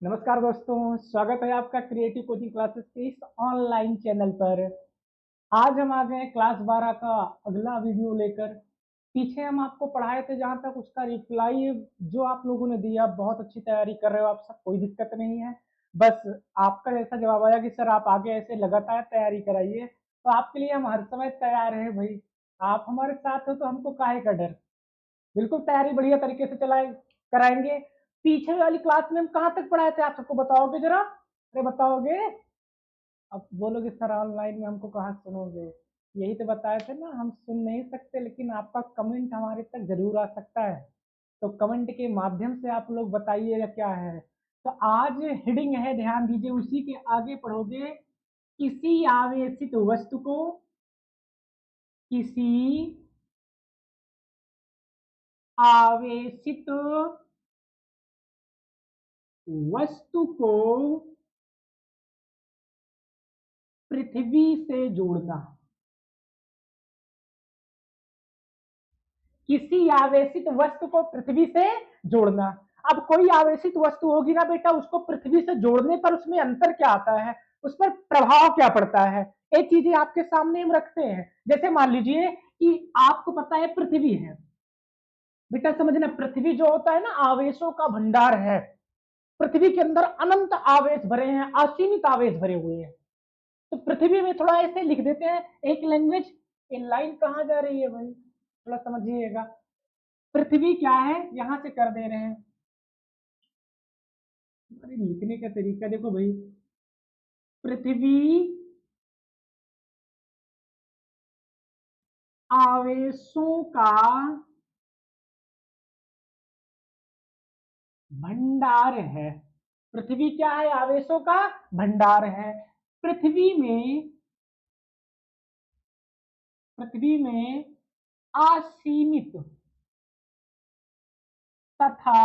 नमस्कार दोस्तों, स्वागत है आपका क्रिएटिव कोचिंग क्लासेस के इस ऑनलाइन चैनल पर। आज हम आ गए हैं क्लास 12 का अगला वीडियो लेकर। पीछे हम आपको पढ़ाए थे, जहां तक उसका रिप्लाई जो आप लोगों ने दिया, बहुत अच्छी तैयारी कर रहे हो आप सब, कोई दिक्कत नहीं है। बस आपका ऐसा जवाब आया कि सर आप आगे ऐसे लगातार तैयारी कराइए, तो आपके लिए हम हर समय तैयार हैं भाई। आप हमारे साथ हो तो हमको काहे का डर। बिल्कुल तैयारी बढ़िया तरीके से चलाए कराएंगे। पीछे वाली क्लास में हम कहाँ तक पढ़ाए थे, आप सबको बताओगे जरा? अरे बताओगे? अब बोलोगे सर ऑनलाइन में हमको कहाँ सुनोगे। यही तो बताए थे ना, हम सुन नहीं सकते, लेकिन आपका कमेंट हमारे तक जरूर आ सकता है। तो कमेंट के माध्यम से आप लोग बताइएगा क्या है। तो आज हेडिंग है, ध्यान दीजिए, उसी के आगे पढ़ोगे। किसी आवेशित वस्तु को, किसी आवेशित वस्तु को पृथ्वी से जोड़ना। किसी आवेशित वस्तु को पृथ्वी से जोड़ना। अब कोई आवेशित वस्तु होगी ना बेटा, उसको पृथ्वी से जोड़ने पर उसमें अंतर क्या आता है, उस पर प्रभाव क्या पड़ता है, ये चीजें आपके सामने हम रखते हैं। जैसे मान लीजिए कि आपको पता है पृथ्वी है बेटा, समझना, पृथ्वी जो होता है ना, आवेशों का भंडार है। पृथ्वी के अंदर अनंत आवेश भरे हैं, असीमित आवेश भरे हुए हैं। तो पृथ्वी में थोड़ा ऐसे लिख देते हैं एक लैंग्वेज। ये लाइन कहाँ जा रही है भाई, थोड़ा समझिएगा। पृथ्वी क्या है, यहां से कर दे रहे हैं। अरे लिखने का तरीका देखो भाई। पृथ्वी आवेशों का भंडार है। पृथ्वी क्या है, आवेशों का भंडार है। पृथ्वी में पृथ्वी में असीमित तथा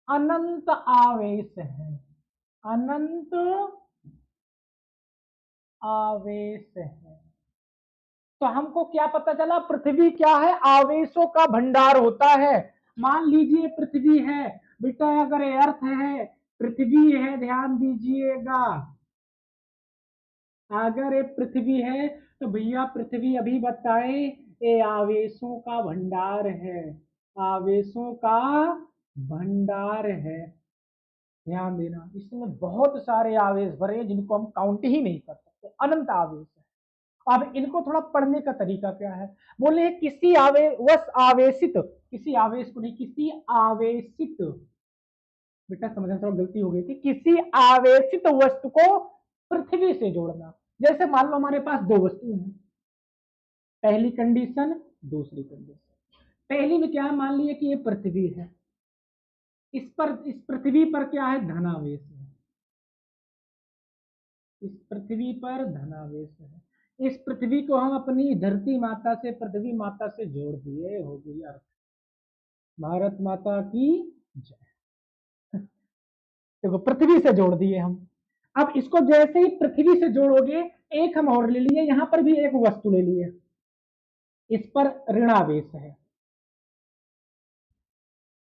अनंत आवेश है। अनंत आवेश है। तो हमको क्या पता चला, पृथ्वी क्या है, आवेशों का भंडार होता है। मान लीजिए पृथ्वी है बेटा, अगर अर्थ है, पृथ्वी है, ध्यान दीजिएगा। अगर ये पृथ्वी है तो भैया पृथ्वी अभी बताए ये आवेशों का भंडार है। आवेशों का भंडार है। ध्यान देना, इसमें बहुत सारे आवेश भरे हैं जिनको हम काउंट ही नहीं कर सकते, अनंत आवेश है। अब इनको थोड़ा पढ़ने का तरीका क्या है। बोले किसी आवेश आवेशित, किसी आवेश को नहीं, किसी आवेशित, बेटा समझना थोड़ा गलती हो गई थी, किसी आवेशित वस्तु को पृथ्वी से जोड़ना। जैसे मान लो हमारे पास दो वस्तु हैं, पहली कंडीशन, दूसरी कंडीशन। पहली में क्या है, मान लिया कि ये पृथ्वी है, इस पृथ्वी पर क्या है, धनावेश है। इस पृथ्वी पर धनावेश है। इस पृथ्वी को हम अपनी धरती माता से, पृथ्वी माता से जोड़ दिए, हो गई अर्थ। भारत माता की जय। देखो पृथ्वी से जोड़ दिए हम। अब इसको जैसे ही पृथ्वी से जोड़ोगे, एक हम और ले लिए, यहां पर भी एक वस्तु ले लिए, इस पर ऋणावेश है।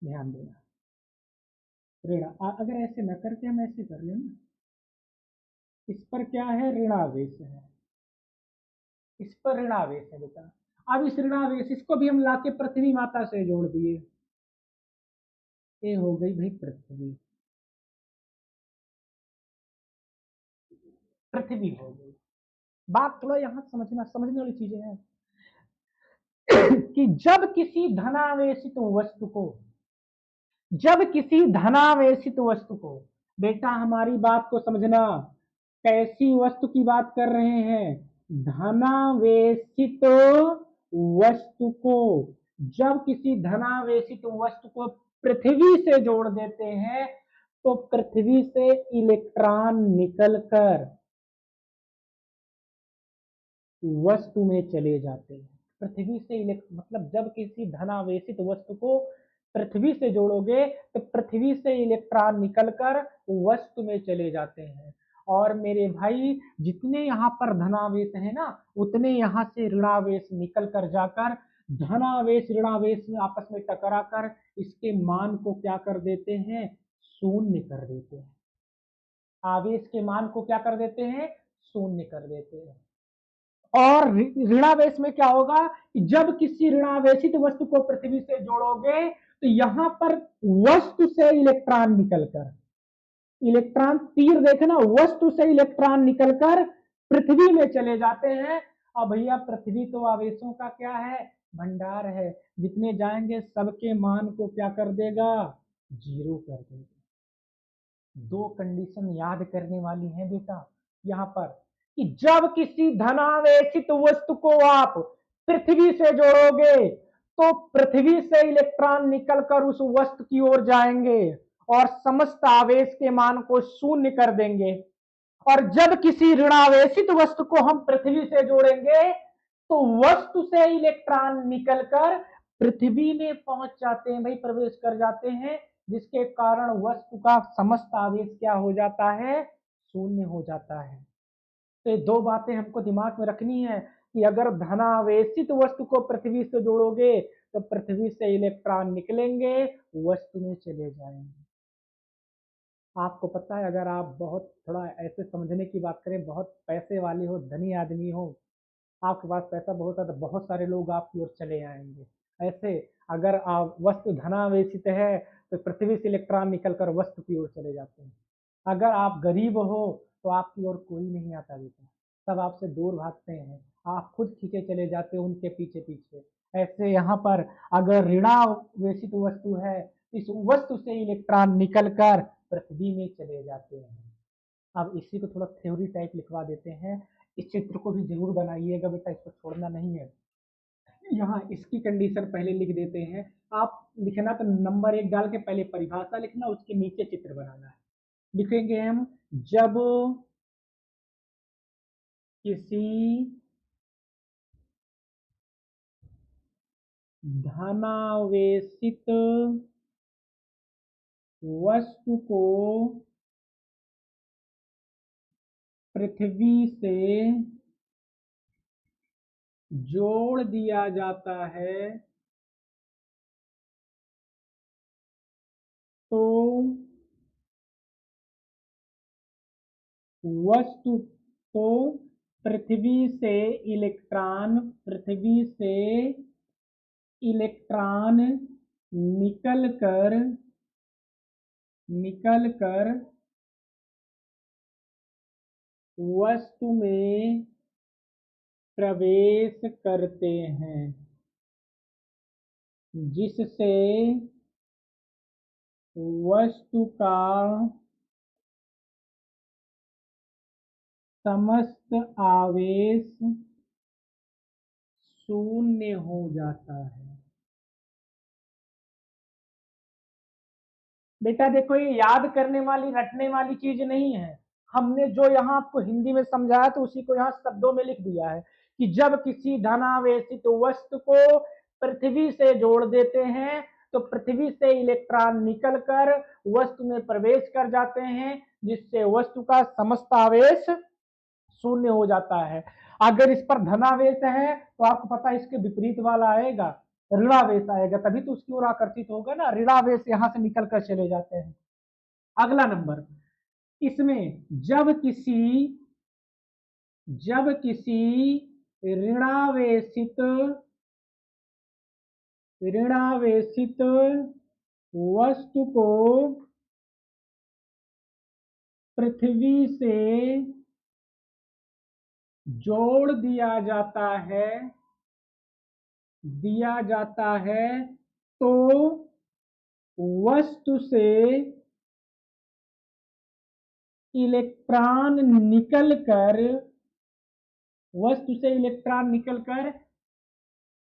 ध्यान देना, अगर ऐसे न करके हम ऐसे कर लेना, इस पर क्या है, ऋणावेश है। इस पर ऋणावेश है बेटा। अब इस ऋणावेश, इसको भी हम लाके पृथ्वी माता से जोड़ दिए, ये हो गई भाई पृथ्वी। पृथ्वी हो गई। बात थोड़ा यहाँ समझने वाली चीजें हैं कि जब किसी धनावेशित वस्तु को, बेटा हमारी बात को समझना, कैसी वस्तु की बात कर रहे हैं, धनावेशित वस्तु को, जब किसी धनावेशित वस्तु को पृथ्वी से जोड़ देते हैं, तो पृथ्वी से इलेक्ट्रॉन निकलकर वस्तु में चले जाते हैं। पृथ्वी से मतलब जब किसी धनावेशित वस्तु को पृथ्वी से जोड़ोगे तो पृथ्वी से इलेक्ट्रॉन निकलकर वस्तु में चले जाते हैं। और मेरे भाई जितने यहाँ पर धनावेश है ना, उतने यहाँ से ऋणावेश निकल कर जाकर धनावेश ऋणावेश में आपस में टकरा कर इसके मान को क्या कर देते हैं, शून्य कर देते हैं। आवेश के मान को क्या कर देते हैं, शून्य कर देते हैं। और ऋणावेश में क्या होगा कि जब किसी ऋणावेशित वस्तु को पृथ्वी से जोड़ोगे तो यहां पर वस्तु से इलेक्ट्रॉन निकलकर, इलेक्ट्रॉन तीर देखना, वस्तु से इलेक्ट्रॉन निकलकर पृथ्वी में चले जाते हैं। अब भैया पृथ्वी तो आवेशों का क्या है, भंडार है, जितने जाएंगे सबके मान को क्या कर देगा, जीरो कर देगा। दो कंडीशन याद करने वाली है बेटा यहाँ पर, कि जब किसी धनावेशित वस्तु को आप पृथ्वी से जोड़ोगे तो पृथ्वी से इलेक्ट्रॉन निकलकर उस वस्तु की ओर जाएंगे और समस्त आवेश के मान को शून्य कर देंगे। और जब किसी ऋणावेशित वस्तु को हम पृथ्वी से जोड़ेंगे तो वस्तु से इलेक्ट्रॉन निकलकर पृथ्वी में पहुंच जाते हैं, भाई प्रवेश कर जाते हैं, जिसके कारण वस्तु का समस्त आवेश क्या हो जाता है, शून्य हो जाता है। तो ये दो बातें हमको दिमाग में रखनी है कि अगर धनावेशित वस्तु को पृथ्वी से जोड़ोगे तो पृथ्वी से इलेक्ट्रॉन निकलेंगे, वस्तु में चले जाएंगे। आपको पता है अगर आप बहुत थोड़ा ऐसे समझने की बात करें, बहुत पैसे वाले हो, धनी आदमी हो, आपके पास पैसा बहुत है तो बहुत सारे लोग आपकी ओर चले आएंगे। ऐसे अगर आप वस्तु धनावेशित है तो पृथ्वी से इलेक्ट्रॉन निकलकर वस्तु की ओर चले जाते हैं। अगर आप गरीब हो तो आपकी ओर कोई नहीं आता बेटा, सब आपसे दूर भागते हैं, आप खुद खींचे चले जाते हो उनके पीछे पीछे। ऐसे यहाँ पर अगर ऋणावेशित वस्तु है, इस वस्तु से इलेक्ट्रॉन निकलकर पृथ्वी में चले जाते हैं। अब इसी को थोड़ा थ्योरी टाइप लिखवा देते हैं। इस चित्र को भी जरूर बनाइएगा बेटा, इसको छोड़ना नहीं है। यहाँ इसकी कंडीशन पहले लिख देते हैं। आप लिखना तो नंबर 1 डाल के पहले परिभाषा लिखना, उसके नीचे चित्र बनाना है। लिखेंगे हम, जब किसी धनावेशित वस्तु को पृथ्वी से जोड़ दिया जाता है तो वस्तु तो पृथ्वी से इलेक्ट्रॉन निकल कर वस्तु में प्रवेश करते हैं, जिससे वस्तु का समस्त आवेश शून्य हो जाता है। बेटा देखो ये याद करने वाली रटने वाली चीज नहीं है, हमने जो यहाँ आपको हिंदी में समझाया तो उसी को यहाँ शब्दों में लिख दिया है कि जब किसी धनावेशित वस्तु को पृथ्वी से जोड़ देते हैं तो पृथ्वी से इलेक्ट्रॉन निकलकर वस्तु में प्रवेश कर जाते हैं, जिससे वस्तु का समस्त आवेश शून्य हो जाता है। अगर इस पर धनावेश है तो आपको पता है इसके विपरीत वाला आएगा, ऋणावेश आएगा, तभी तो उसकी ओर आकर्षित होगा ना, ऋणावेश यहां से निकल कर चले जाते हैं। अगला नंबर, इसमें जब किसी ऋणावेशित वस्तु को पृथ्वी से जोड़ दिया जाता है तो वस्तु से इलेक्ट्रॉन निकलकर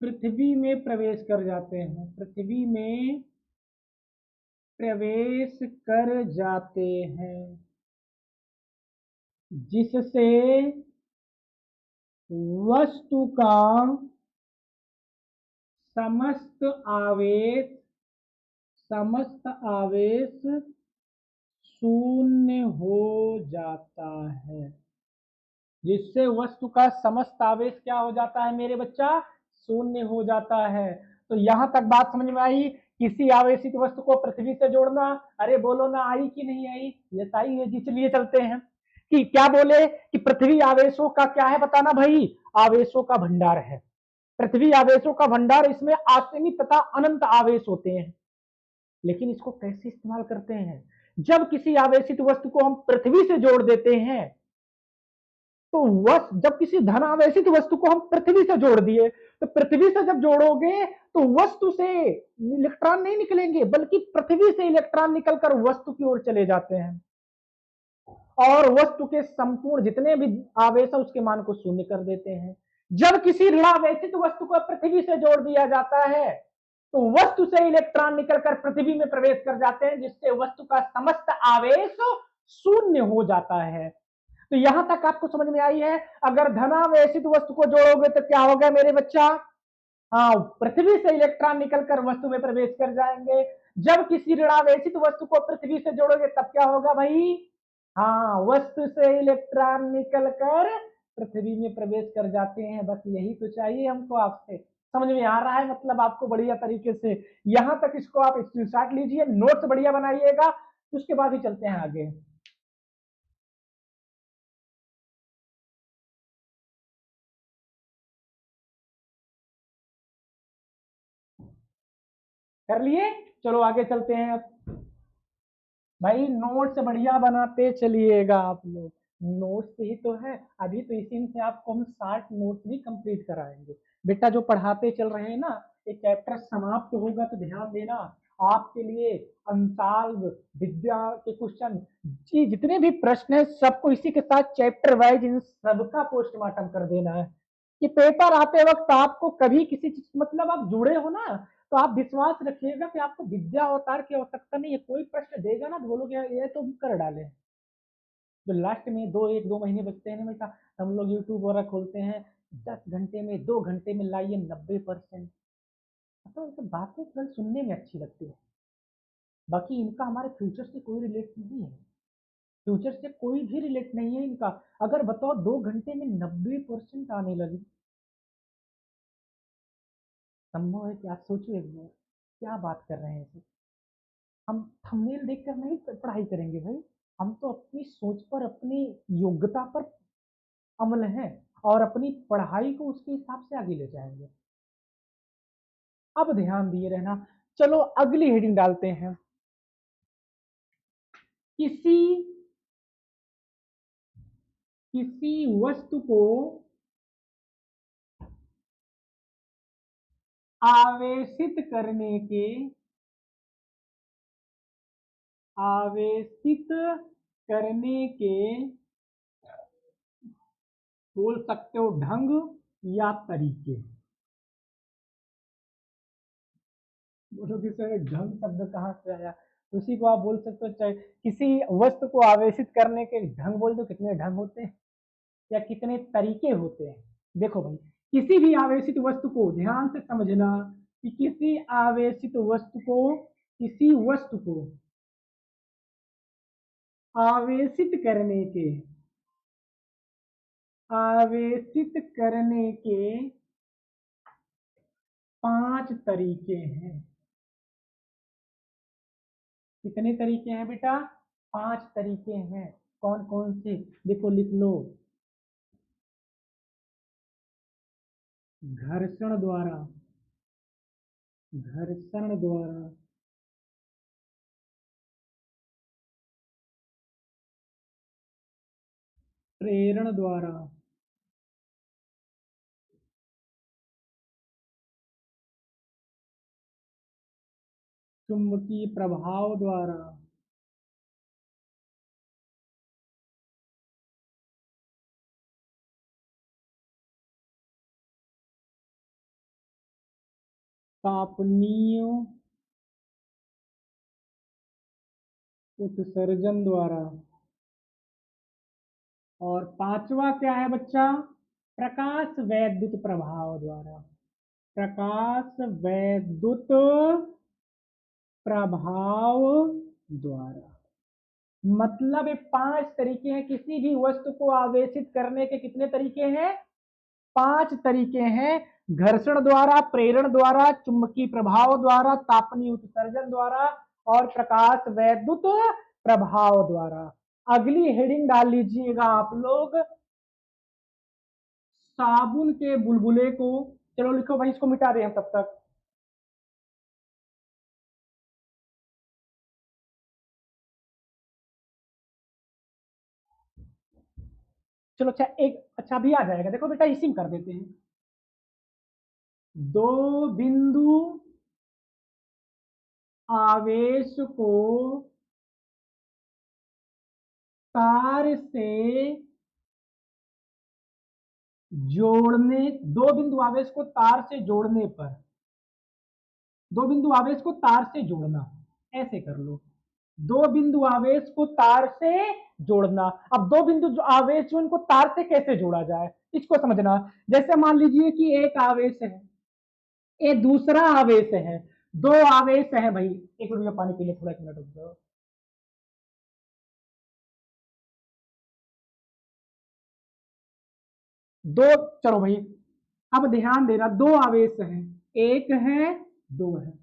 पृथ्वी में प्रवेश कर जाते हैं, पृथ्वी में प्रवेश कर जाते हैं, जिससे वस्तु का समस्त आवेश शून्य हो जाता है, जिससे वस्तु का समस्त आवेश क्या हो जाता है मेरे बच्चा, शून्य हो जाता है। तो यहां तक बात समझ में आई। किसी आवेशित वस्तु को पृथ्वी से जोड़ना, अरे बोलो ना, आई कि नहीं आई? ये आई है जी। चलिए चलते हैं कि क्या बोले कि पृथ्वी आवेशों का क्या है, बताना भाई। आवेशों का भंडार है। पृथ्वी आवेशों का भंडार, इसमें असीमित तथा अनंत आवेश होते हैं। लेकिन इसको कैसे इस्तेमाल करते हैं? जब किसी आवेशित वस्तु को हम पृथ्वी से जोड़ देते हैं, तो जब किसी धन आवेशित वस्तु को हम पृथ्वी से जोड़ दिए, तो पृथ्वी से जब जोड़ोगे तो वस्तु से इलेक्ट्रॉन नहीं निकलेंगे, बल्कि पृथ्वी से इलेक्ट्रॉन निकलकर वस्तु की ओर चले जाते हैं और वस्तु के संपूर्ण जितने भी आवेश है उसके मान को शून्य कर देते हैं। जब किसी ऋणावेशित वस्तु को पृथ्वी से जोड़ दिया जाता है, तो वस्तु से इलेक्ट्रॉन निकलकर पृथ्वी में प्रवेश कर जाते हैं, जिससे वस्तु का समस्त आवेश शून्य हो जाता है। तो यहां तक आपको समझ में आई है। अगर धनावेशित वस्तु को जोड़ोगे तो क्या होगा मेरे बच्चा? हाँ, पृथ्वी से इलेक्ट्रॉन निकलकर वस्तु में प्रवेश कर जाएंगे। जब किसी ऋणावेशित वस्तु को पृथ्वी से जोड़ोगे तब क्या होगा भाई? हाँ, वस्तु से इलेक्ट्रॉन निकलकर पृथ्वी में प्रवेश कर जाते हैं। बस यही तो चाहिए हमको आपसे। समझ में आ रहा है मतलब आपको बढ़िया तरीके से? यहां तक इसको आप स्क्रीनशॉट लीजिए, नोट्स बढ़िया बनाइएगा, उसके बाद ही चलते हैं आगे। कर लिए? चलो आगे चलते हैं अब। भाई नोट्स बढ़िया बनाते चलिएगा आप लोग। नोट्स ही तो है। अभी तो इसी से आपको हम 60 नोट्स भी कंप्लीट कराएंगे। बेटा जो पढ़ाते चल रहे हैं ना, ये चैप्टर समाप्त होगा तो ध्यान देना, आपके लिए अंताल विद्या के क्वेश्चन जी जितने भी प्रश्न है सबको इसी के साथ चैप्टर वाइज इन सबका पोस्टमार्टम कर देना है कि पेपर आते वक्त आपको कभी किसी चीज मतलब आप जुड़े हो ना, तो आप विश्वास रखिएगा कि आपको विद्या अवतार की आवश्यकता नहीं है। कोई प्रश्न देगा ना तो बोलोगे ये तो हम कर डाले। तो लास्ट में 1-2 महीने बचते हैं ना बेटा, हम लोग यूट्यूब वगैरह खोलते हैं, 10 घंटे में 2 घंटे में लाइए 90%। तो ये बातें केवल सुनने में अच्छी लगती है, बाकी इनका हमारे फ्यूचर से कोई रिलेट नहीं है। फ्यूचर से कोई भी रिलेट नहीं है इनका। अगर बताओ 2 घंटे में 90% आने लगे, संभव है कि आप सोचो एक बार क्या बात कर रहे हैं। हम थंबनेल देखकर नहीं पढ़ाई करेंगे भाई, हम तो अपनी सोच पर, अपनी योग्यता पर अमल है और अपनी पढ़ाई को उसके हिसाब से आगे ले जाएंगे। अब ध्यान दिए रहना। चलो अगली हेडिंग डालते हैं। किसी किसी वस्तु को आवेशित करने के आवेशित करने के बोल सकते हो ढंग या तरीके। बोलोगे सर ढंग शब्द कहाँ से आया? उसी को आप बोल सकते हो, चाहे किसी वस्तु को आवेशित करने के ढंग बोल दो, कितने ढंग होते हैं या कितने तरीके होते हैं। देखो भाई, किसी भी आवेशित वस्तु को ध्यान से समझना कि किसी वस्तु को आवेशित करने के आवेशित करने के 5 तरीके हैं। कितने तरीके हैं बेटा? 5 तरीके हैं। कौन कौन से? देखो लिख लो। घर्षण द्वारा घर्षण द्वारा प्रेरण द्वारा चुंबकीय प्रभाव द्वारा तापनीय उत्सर्जन द्वारा और 5वां क्या है बच्चा? प्रकाश वैद्युत प्रभाव द्वारा। प्रकाश वैद्युत प्रभाव द्वारा। मतलब ये 5 तरीके हैं। किसी भी वस्तु को आवेशित करने के कितने तरीके हैं? 5 तरीके हैं। घर्षण द्वारा, प्रेरण द्वारा, चुंबकीय प्रभाव द्वारा, तापनीय उत्सर्जन द्वारा और प्रकाश वैद्युत प्रभाव द्वारा। अगली हेडिंग डाल लीजिएगा आप लोग, साबुन के बुलबुले को, चलो लिखो भाई, इसको मिटा दें हम तब तक। चलो अच्छा, एक अच्छा भी आ जाएगा, देखो बेटा इसी में कर देते हैं। दो बिंदु आवेश को तार से जोड़ने, दो बिंदु आवेश को तार से जोड़ने पर, दो बिंदु आवेश को तार से जोड़ना, ऐसे कर लो, दो बिंदु आवेश को तार से जोड़ना। अब दो बिंदु जो आवेश जो इनको तार से कैसे जोड़ा जाए, इसको समझना। जैसे मान लीजिए कि एक आवेश है, ये दूसरा आवेश है, दो आवेश है भाई। एक मिनट में पानी पी ले, थोड़ा एक मिनट रुक जाओ। दो, चलो भाई अब ध्यान देना, दो आवेश हैं, एक है, दो है,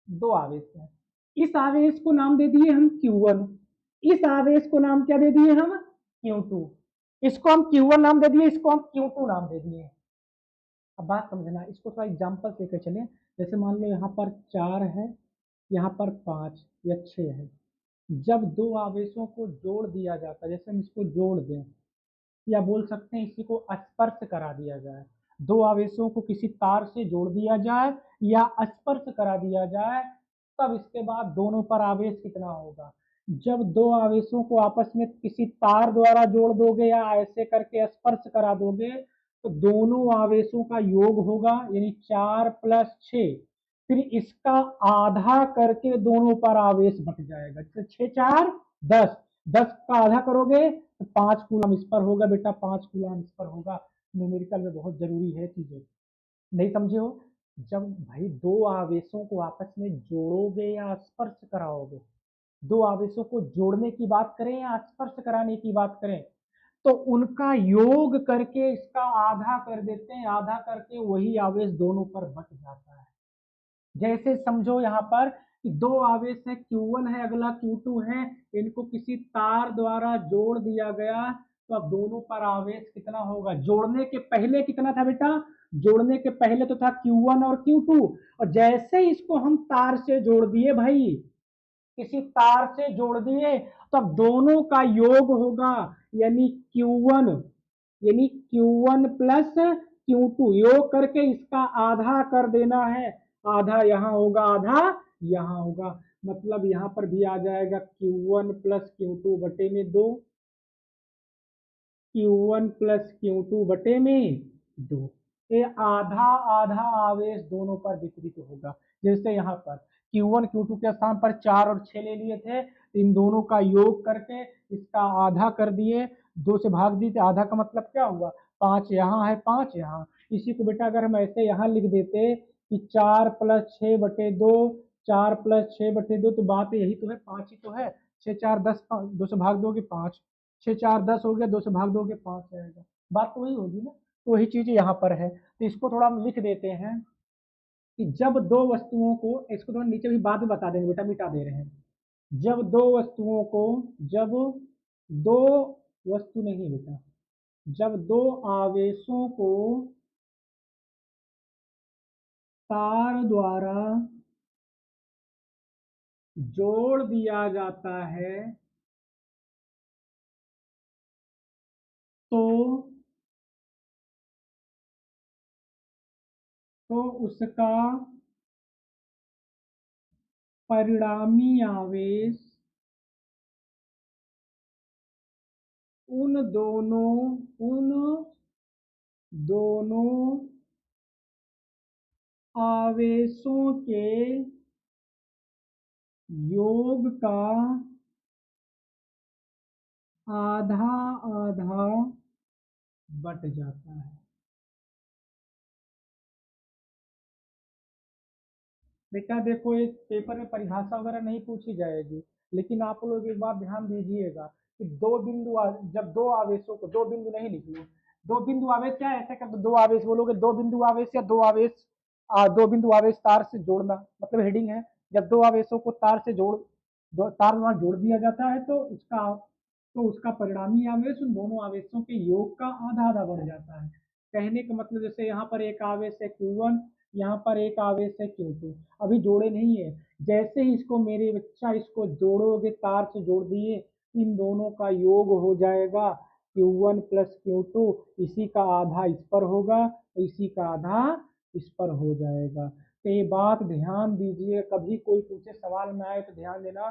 दो आवेश है। इस आवेश को नाम दे दिए हम Q1, इस आवेश को नाम क्या दे दिए हम Q2, इसको हम Q1 नाम दे दिए, इसको हम Q2 नाम दे दिए। अब बात समझना, इसको थोड़ा एग्जाम्पल लेकर चले। जैसे मान लो यहाँ पर 4 है, यहाँ पर 5 या 6 है। जब दो आवेशों को जोड़ दिया जाता है, जैसे हम इसको जोड़ दें, या बोल सकते हैं इसी को स्पर्श करा दिया जाए, दो आवेशों को किसी तार से जोड़ दिया जाए या स्पर्श करा दिया जाए, तब इसके बाद दोनों पर आवेश कितना होगा। जब दो आवेशों को आपस में किसी तार द्वारा जोड़ दोगे या ऐसे करके स्पर्श करा दोगे, तो दोनों आवेशों का योग होगा, यानी 4+6। फिर इसका आधा करके दोनों पर आवेश बट जाएगा, जैसे 6×4=10, 10 का आधा करोगे तो 5 कूलम इस पर होगा बेटा, 5 कूलम इस पर होगा। न्यूमेरिकल में बहुत जरूरी है चीजें, नहीं समझे हो। जब भाई दो आवेशों को आपस में जोड़ोगे या स्पर्श कराओगे, दो आवेशों को जोड़ने की बात करें या स्पर्श कराने की बात करें, तो उनका योग करके इसका आधा कर देते हैं, आधा करके वही आवेश दोनों पर बट जाता है। जैसे समझो यहाँ पर कि दो आवेश है, Q1 है, अगला Q2 है, इनको किसी तार द्वारा जोड़ दिया गया, तो अब दोनों पर आवेश कितना होगा। जोड़ने के पहले कितना था बेटा, जोड़ने के पहले तो था Q1 और Q2, और जैसे इसको हम तार से जोड़ दिए भाई, किसी तार से जोड़ दिए, तो अब दोनों का योग होगा, यानी Q1, यानी Q1 प्लस Q2, योग करके इसका आधा कर देना है, आधा यहाँ होगा, आधा यहाँ होगा। मतलब यहाँ पर भी आ जाएगा Q1 प्लस Q2 बटे में 2, Q1 प्लस Q2 बटे में 2। ये आधा आधा आवेश दोनों पर वितरित होगा। जैसे यहाँ पर Q1 Q2 के स्थान पर 4 और 6 ले लिए थे, इन दोनों का योग करके इसका आधा कर दिए, 2 से भाग दिए, आधा का मतलब क्या हुआ, 5 यहाँ है, 5 यहाँ। इसी को बेटा अगर हम ऐसे यहाँ लिख देते कि 4+6/2, 4+6/2, तो बात यही तो है, 5 ही तो है। 6×4=10, 2 से भाग दोगे 5, 6×4=10 हो गया, 2 से भाग दोगे 5 आएगा, बात तो वही होगी ना। तो वही चीज यहाँ पर है, तो इसको थोड़ा हम लिख देते हैं कि जब दो वस्तुओं को, इसको थोड़ा नीचे भी बाद में बता देंगे बेटा, मिटा दे रहे हैं। जब दो वस्तुओं को, जब दो वस्तु नहीं बेटा, जब दो आवेशों को तार द्वारा जोड़ दिया जाता है, तो उसका परिणामी आवेश उन दोनों आवेशों के योग का आधा आधा बट जाता है। बेटा देखो, इस पेपर में परिभाषा वगैरह नहीं पूछी जाएगी, लेकिन आप लोग एक बात ध्यान दीजिएगा कि जब दो आवेशों को, दो बिंदु नहीं लिखिए, दो बिंदु आवेश क्या है, ऐसे कर दो आवेश बोलोगे, दो बिंदु आवेश या दो आवेश, दो बिंदु आवेश तार से जोड़ना, मतलब हेडिंग है जब दो आवेशों को तार से तार द्वारा जोड़ दिया जाता है तो उसका परिणामी आवेश उन दोनों आवेशों के योग का आधा आधा बढ़ जाता है। कहने का मतलब जैसे यहाँ पर एक आवेश है Q1, यहाँ पर एक आवेश है Q2, अभी जोड़े नहीं है, जैसे ही इसको मेरे बच्चा इसको जोड़ोगे, तार से जोड़ दिए, इन दोनों का योग हो जाएगा Q1 प्लस Q2, इसी का आधा इस पर होगा, इसी का आधा इस पर हो जाएगा। तो ये बात ध्यान दीजिए, कभी कोई पूछे सवाल में आए तो ध्यान देना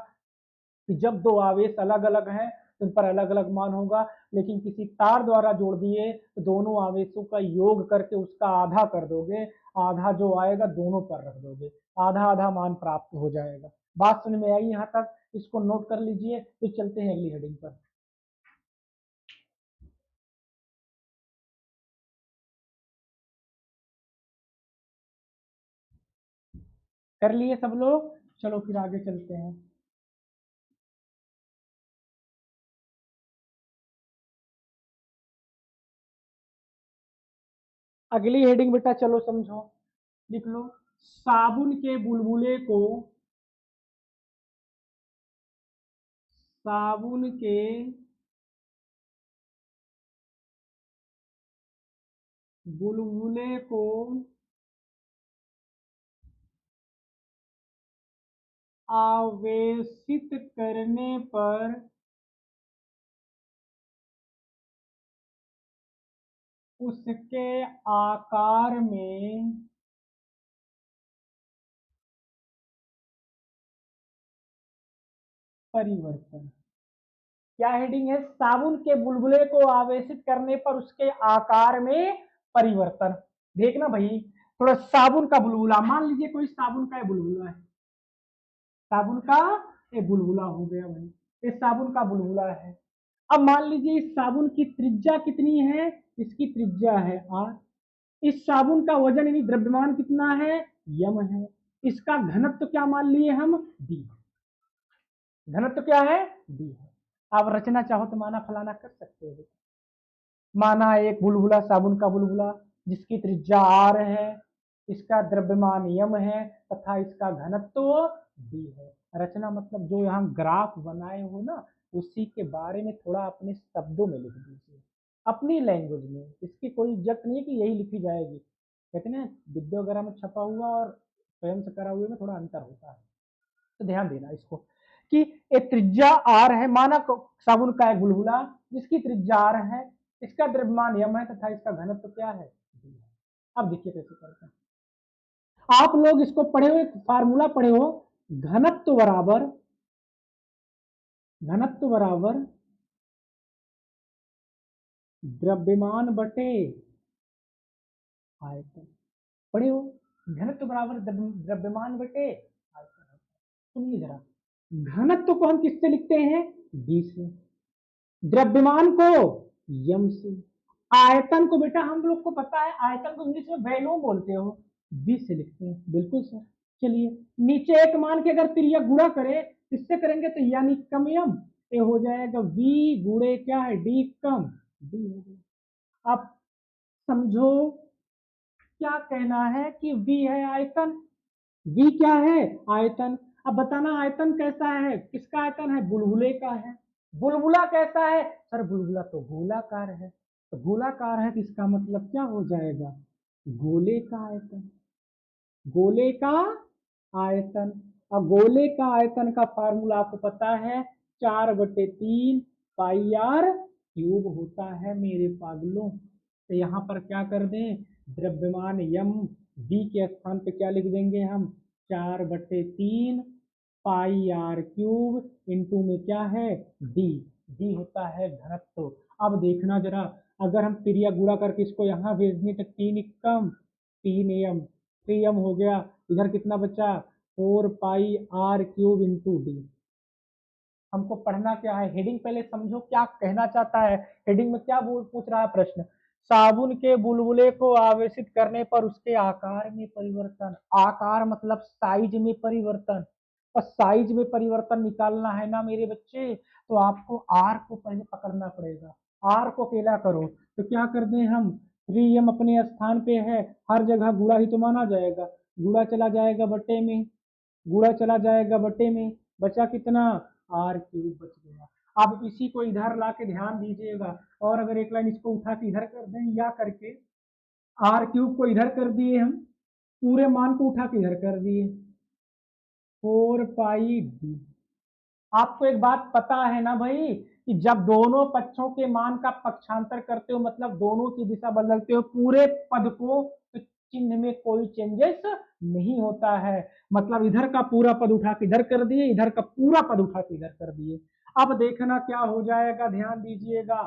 कि जब दो आवेश अलग अलग हैं तो उन पर अलग अलग मान होगा, लेकिन किसी तार द्वारा जोड़ दिए तो दोनों आवेशों का योग करके उसका आधा कर दोगे, आधा जो आएगा दोनों पर रख दोगे, आधा आधा मान प्राप्त हो जाएगा। बात समझ में आई यहाँ तक? इसको नोट कर लीजिए, तो चलते हैं अगली हेडिंग पर। कर लिए सब लोग? चलो फिर आगे चलते हैं। अगली हेडिंग बेटा चलो समझो, लिख लो, साबुन के बुलबुले को, साबुन के बुलबुले को आवेशित करने पर उसके आकार में परिवर्तन। क्या हेडिंग है? साबुन के बुलबुले को आवेशित करने पर उसके आकार में परिवर्तन। देखना भाई, थोड़ा साबुन का बुलबुला, मान लीजिए कोई साबुन का बुलबुला है, साबुन का ये बुलबुला हो गया भाई, ये साबुन का बुलबुला है। अब मान लीजिए इस साबुन की त्रिज्या कितनी है, इसकी त्रिज्या है R, इस साबुन का वजन यानी द्रव्यमान कितना है, यम है, इसका घनत्व क्या मान लिए हम, D, घनत्व क्या है, D है। आप रचना चाहो तो माना फलाना कर सकते हो। माना एक बुलबुला, साबुन का बुलबुला जिसकी त्रिज्या R है, इसका द्रव्यमान यम है तथा इसका घनत्व D है। रचना मतलब जो यहाँ ग्राफ बनाए हो ना, उसी के बारे में थोड़ा अपने शब्दों में लिख दीजिए, अपनी लैंग्वेज में। इसकी कोई इज्जत नहीं है कि यही लिखी जाएगी, कहते हैं विद्या वगैरह में छपा हुआ और स्वयं से करा हुए में थोड़ा अंतर होता है, तो ध्यान देना इसको कि एक त्रिज्या R है, माना साबुन का एक बुलबुला जिसकी त्रिज्या R है, इसका द्रव्यमान यम है तथा इसका घनत्व क्या है, अब देखिए कैसे करते हैं। आप लोग इसको पढ़े हुए, फार्मूला पढ़े हो, घनत्व बराबर, घनत्व बराबर द्रव्यमान बटे आयतन, पढ़े हो, घनत्व बराबर द्रव्यमान बटे आयतन। सुनिए जरा, घनत्व को हम किससे लिखते हैं, D से, द्रव्यमान को यम से, आयतन को बेटा हम लोग को पता है, आयतन को इंग्लिश में वैल्यूम बोलते हो, बी से लिखते हैं, बिल्कुल सर। चलिए नीचे एक मान के अगर त्रिया गुणा करें, इससे करेंगे तो यानी कम यम, ये हो जाएगा v गुणे क्या है, d कम d हो गया। अब समझो क्या कहना है कि v है आयतन, v क्या है, आयतन। अब बताना आयतन कैसा है, किसका आयतन है, बुलबुले का है। बुलबुला कैसा है, सर बुलबुला तो गोलाकार है, तो गोलाकार है तो इसका मतलब क्या हो जाएगा, गोले का आयतन, गोले का आयतन। अब गोले का आयतन का फार्मूला आपको पता है, 4/3 पाई आर क्यूब होता है मेरे पागलों। तो यहाँ पर क्या कर दें, द्रव्यमान यम डी के स्थान पे क्या लिख देंगे हम, 4/3 पाई आर क्यूब इंटू में क्या है, डी, डी होता है घनत्व। अब देखना जरा, अगर हम त्रिया गुणा करके इसको यहाँ भेज दें तो 3 कम 3m, 3m हो गया, इधर कितना बचा, 4 पाई आर क्यूब इंटू डी। हमको पढ़ना क्या है, हेडिंग पहले समझो क्या कहना चाहता है, हेडिंग में क्या पूछ रहा है प्रश्न, साबुन के बुलबुले को आवेशित करने पर उसके आकार में परिवर्तन, आकार मतलब साइज में परिवर्तन, और साइज में परिवर्तन निकालना है ना मेरे बच्चे, तो आपको आर को पहले पकड़ना पड़ेगा। आर को अकेला करो तो क्या कर दें हम, 3m अपने स्थान पे है, हर जगह गुणा ही तो माना जाएगा, गुणा चला जाएगा बट्टे में, गुणा चला जाएगा बट्टे में, बचा कितना, आर क्यूब बच गया। अब इसी को इधर ला के ध्यान दीजिएगा, और अगर एक लाइन इसको उठा के इधर कर दें, या करके आर क्यूब को इधर कर दिए हम, पूरे मान को उठा के इधर कर दिए, 4πd। आपको एक बात पता है ना भाई, कि जब दोनों पक्षों के मान का पक्षांतर करते हो, मतलब दोनों की दिशा बदलते हो पूरे पद को, तो चिन्ह में कोई चेंजेस नहीं होता है। मतलब इधर का पूरा पद उठा के इधर कर दिए, इधर का पूरा पद उठा के इधर कर दिए। अब देखना क्या हो जाएगा, ध्यान दीजिएगा,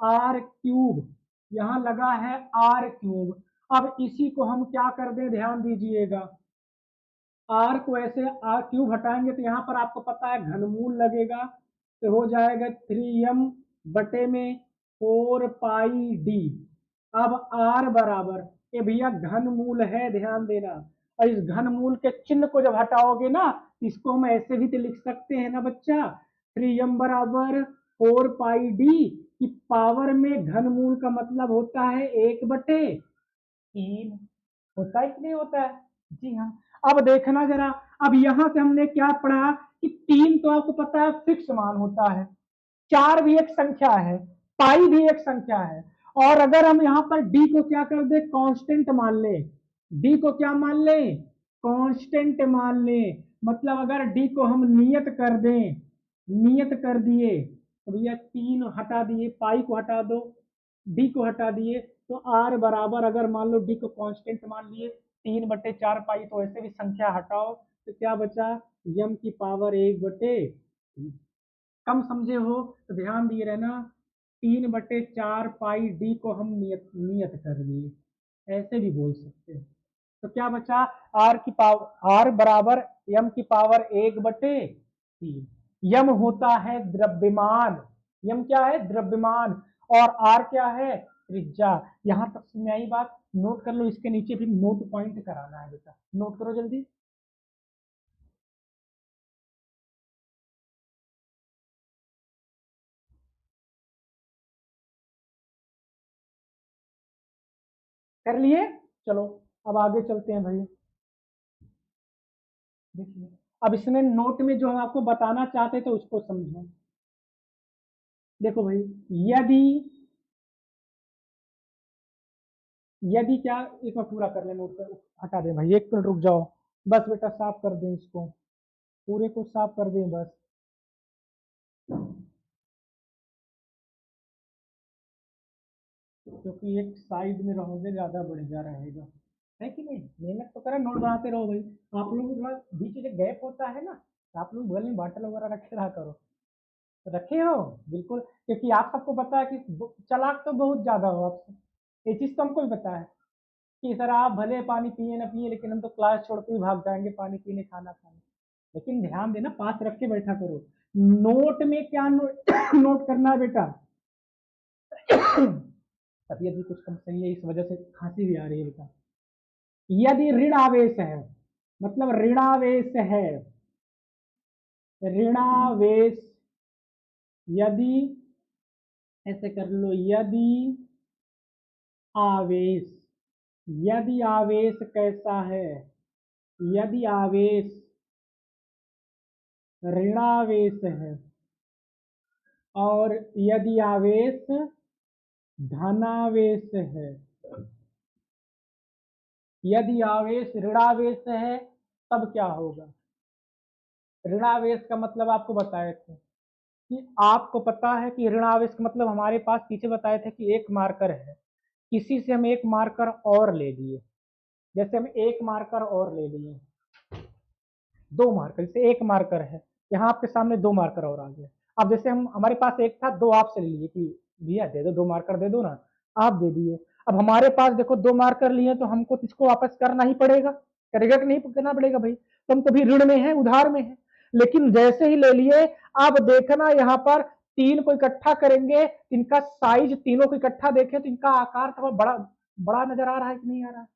आर क्यूब यहां लगा है, आर क्यूब। अब इसी को हम क्या कर दें, ध्यान दीजिएगा, आर को ऐसे आर क्यूब हटाएंगे तो यहाँ पर आपको पता है घनमूल लगेगा, तो हो जाएगा 3m बटे में 4πd। अब आर बराबर, ये भैया घनमूल है, ध्यान देना, और इस घनमूल के चिन्ह को जब हटाओगे ना, इसको हम ऐसे भी तो लिख सकते हैं ना बच्चा, 3m बराबर 4πd की पावर में घनमूल का मतलब होता है 1/3, होता है कि नहीं होता है, जी हाँ। अब देखना जरा, अब यहां से हमने क्या पढ़ा कि 3 तो आपको पता है फिक्स मान होता है, 4 भी एक संख्या है, पाई भी एक संख्या है, और अगर हम यहाँ पर डी को क्या कर दे, कांस्टेंट मान ले, डी को क्या मान ले, कांस्टेंट मान ले, मतलब अगर डी को हम नियत कर दें, नियत कर दिए तो भैया 3 हटा दिए, पाई को हटा दो, डी को हटा दिए, तो आर बराबर, अगर मान लो डी को कांस्टेंट मान लिए 3/4 पाई, तो ऐसे भी संख्या हटाओ तो क्या बचा, यम की पावर 1/3। कम समझे हो तो ध्यान दिए रहना, 3/4 पाई डी को हम नियत नियत कर दिए, ऐसे भी बोल सकते हैं। तो क्या बचा, आर की पावर, आर बराबर यम की पावर 1/3। यम होता है द्रव्यमान, यम क्या है, द्रव्यमान, और आर क्या है, त्रिज्या। यहां तक समझ में आई बात, नोट कर लो, इसके नीचे भी नोट पॉइंट कराना है बेटा, नोट करो जल्दी। कर लिए, चलो अब आगे चलते हैं भाई। देखिए, अब इसमें नोट में जो हम आपको बताना चाहते थे उसको समझो। देखो भाई, यदि, यदि क्या, एक बार पूरा कर ले, नोट कर हटा दे भाई, एक मिनट रुक जाओ, बस बेटा साफ कर दें इसको, पूरे को साफ कर दें बस। क्योंकि एक साइड में रहोगे ज्यादा बढ़िया रहेगा, है कि नहीं, मेहनत तो करें, नोट बनाते रहो भाई। आप लोग थोड़ा बीच में गैप होता है ना, तो आप लोग बगल में बॉटल वगैरह रखे रहा करो, रखे हो, बिल्कुल, क्योंकि आप सबको पता है कि चालाक तो बहुत ज्यादा हो आपसे, ये चीज तो हमको भी पता है कि सर आप भले पानी पिए ना पिए, लेकिन हम तो क्लास छोड़ के भाग जाएंगे पानी पीने खाना खाने। लेकिन ध्यान देना, पास रख के बैठा करो। नोट में क्या नोट करना है बेटा, तबीयत भी कुछ कम सही है, इस वजह से खांसी भी आ रही है बेटा। यदि ऋण आवेश है, मतलब ऋणावेश है, ऋणावेश, यदि, ऐसे कर लो, यदि आवेश, यदि आवेश कैसा है, यदि आवेश ऋणावेश है, और यदि आवेश धनावेश है, यदि आवेश ऋणावेश है तब क्या होगा। ऋणावेश का मतलब आपको बताए थे कि आपको पता है कि ऋणावेश का मतलब, हमारे पास पीछे बताए थे कि एक मार्कर है, किसी से हम एक मार्कर और ले लिए, जैसे हम एक मार्कर और ले लिए, 2 मार्कर, जैसे एक मार्कर है, यहाँ आपके सामने 2 मार्कर और आ गए। अब जैसे हम, हमारे पास एक था, 2 आपसे ले लिए कि भैया दे दो, 2 मार्कर दे दो ना, आप दे दिए। अब हमारे पास देखो 2 मार्कर लिए, तो हमको इसको वापस करना ही पड़ेगा, करेगा कि नहीं करना पड़ेगा भाई, तो हम कभी ऋण में है, उधार में है। लेकिन जैसे ही ले लिए, अब देखना यहाँ पर 3 को इकट्ठा करेंगे, इनका साइज, तीनों को इकट्ठा देखें तो इनका आकार थोड़ा बड़ा बड़ा नजर आ रहा है कि नहीं आ रहा है,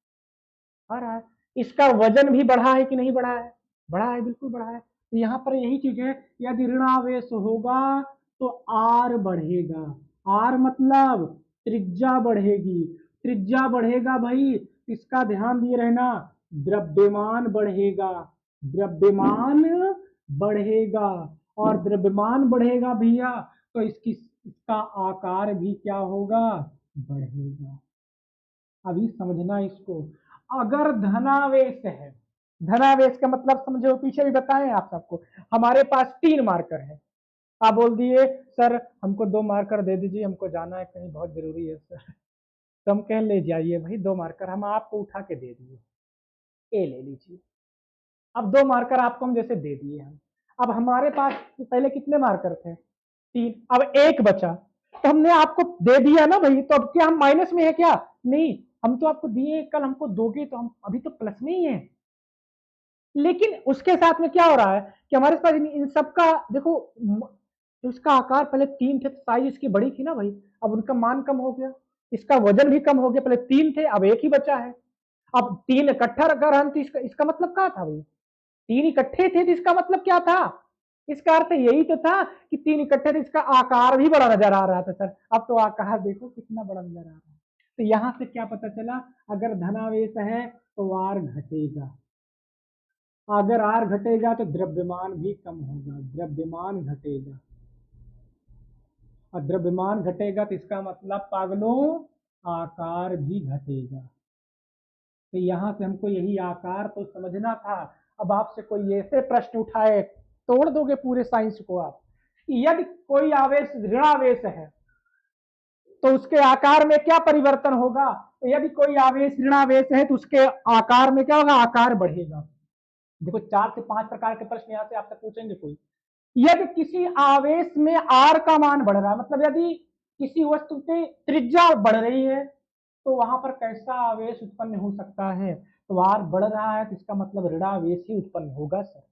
आ रहा है। इसका वजन भी बढ़ा है कि नहीं बढ़ा है, बढ़ा है, बिल्कुल बढ़ा है। तो यहाँ पर यही चीज है, यदि ऋणावेश होगा तो आर बढ़ेगा, आर मतलब त्रिज्या बढ़ेगी, त्रिज्या बढ़ेगा भाई, इसका ध्यान दिए रहना, द्रव्यमान बढ़ेगा, द्रव्यमान बढ़ेगा, और द्रव्यमान बढ़ेगा भैया तो इसका आकार भी क्या होगा, बढ़ेगा। अभी समझना इसको, अगर धनावेश है, धनावेश का मतलब समझो, पीछे भी बताएं आप सबको, हमारे पास 3 मार्कर है, आप बोल दिए सर हमको 2 मार्कर दे दीजिए, हमको जाना है कहीं, बहुत जरूरी है सर, तो हम कह ले जाइए भाई 2 मार्कर हम आपको उठा के दे दिए, ए ले लीजिए। अब 2 मार्कर आपको हम जैसे दे दिए हम, अब हमारे पास पहले कितने मार्कर थे, 3, अब 1 बचा, तो हमने आपको दे दिया ना भाई, तो अब क्या हम माइनस में है क्या, नहीं, हम तो आपको दिए, कल हमको दोगे तो हम अभी तो प्लस में ही है। लेकिन उसके साथ में क्या हो रहा है कि हमारे पास इन सबका देखो, इसका आकार पहले 3 थे तो साइज इसकी बड़ी थी ना भाई, अब उनका मान कम हो गया, इसका वजन भी कम हो गया, पहले 3 थे अब 1 ही बचा है। अब 3 इकट्ठा अगर हम तो इसका मतलब क्या था भाई, 3 इकट्ठे थे तो इसका मतलब क्या था, इसका अर्थ यही तो था कि 3 इकट्ठे थे, इसका आकार भी बड़ा नजर आ रहा था सर, अब तो आकार देखो कितना बड़ा नजर आ रहा है। तो यहां से क्या पता चला, अगर धनावेश है तो आर घटेगा, अगर आर घटेगा तो द्रव्यमान भी कम होगा, द्रव्यमान घटेगा, और द्रव्यमान घटेगा तो इसका मतलब पागलों आकार भी घटेगा। तो यहां से हमको यही आकार तो समझना था। अब आपसे कोई ऐसे प्रश्न उठाए, तोड़ दोगे पूरे साइंस को आप। यदि कोई आवेश ऋणावेश है तो उसके आकार में क्या परिवर्तन होगा, तो यदि कोई आवेश ऋणावेश है तो उसके आकार में क्या होगा, आकार बढ़ेगा। देखो 4 से 5 प्रकार के प्रश्न यहाँ से आपसे पूछेंगे कोई। यदि किसी आवेश में आर का मान बढ़ रहा है, मतलब यदि किसी वस्तु की त्रिज्या बढ़ रही है तो वहां पर कैसा आवेश उत्पन्न हो सकता है, तो आर बढ़ रहा है तो इसका मतलब ऋणावेश ही उत्पन्न होगा सर,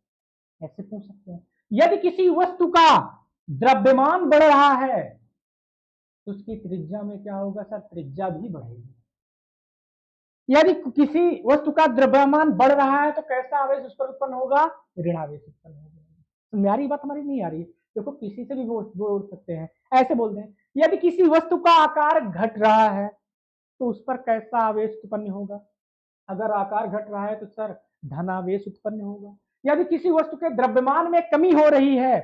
ऐसे पूछ सकते हैं। यदि किसी वस्तु का द्रव्यमान बढ़ रहा है तो उसकी त्रिज्या में क्या होगा सर, त्रिज्या भी बढ़ेगी। यदि किसी वस्तु का द्रव्यमान बढ़ रहा है तो कैसा आवेश उस पर उत्पन्न होगा, ऋणावेश उत्पन्न होगा। मेरी बात हमारी नहीं आ रही है, देखो किसी से भी बोल सकते हैं, ऐसे बोलते हैं, यदि किसी वस्तु का आकार घट रहा है तो उस पर कैसा आवेश उत्पन्न होगा, अगर आकार घट रहा है तो सर धनावेश उत्पन्न होगा। यदि किसी वस्तु के द्रव्यमान में कमी हो रही है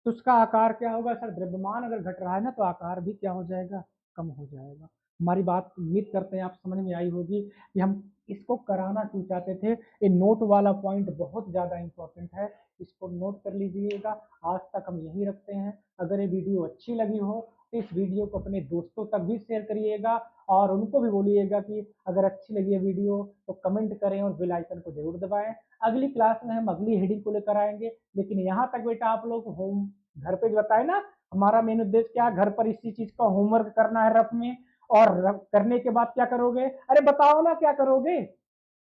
तो उसका आकार क्या होगा सर, द्रव्यमान अगर घट रहा है ना तो आकार भी क्या हो जाएगा, कम हो जाएगा। हमारी बात उम्मीद करते हैं आप समझ में आई होगी कि हम इसको कराना क्यों चाहते थे। ये नोट वाला पॉइंट बहुत ज्यादा इंपॉर्टेंट है, इसको नोट कर लीजिएगा। आज तक हम यही रखते हैं, अगर ये वीडियो अच्छी लगी हो तो इस वीडियो को अपने दोस्तों तक भी शेयर करिएगा, और उनको भी बोलिएगा कि अगर अच्छी लगी है वीडियो तो कमेंट करें और बेल आइकन को जरूर दबाएं। अगली क्लास में हम अगली हेडिंग को लेकर आएंगे, लेकिन यहाँ तक बेटा आप लोग होम घर पे बताए ना, हमारा मेन उद्देश्य क्या, घर पर इसी चीज का होमवर्क करना है रफ में, और करने के बाद क्या करोगे, अरे बताओ ना क्या करोगे,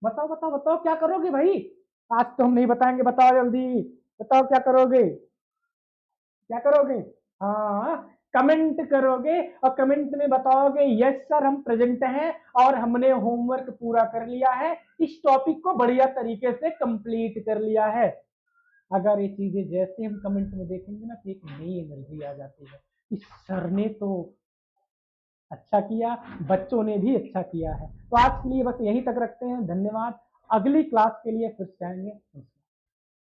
बताओ बताओ बताओ क्या करोगे भाई, आज तो हम नहीं बताएंगे, बताओ जल्दी, बताओ क्या करोगे, क्या करोगे, हाँ कमेंट करोगे, और कमेंट में बताओगे यस सर हम प्रेजेंट हैं और हमने होमवर्क पूरा कर लिया है, इस टॉपिक को बढ़िया तरीके से कंप्लीट कर लिया है। अगर ये चीजें जैसे हम कमेंट में देखेंगे ना तो एक नई एनर्जी आ जाती है, इस सर ने तो अच्छा किया, बच्चों ने भी अच्छा किया है। तो आज के लिए बस यही तक रखते हैं, धन्यवाद। अगली क्लास के लिए फिर से आएंगे।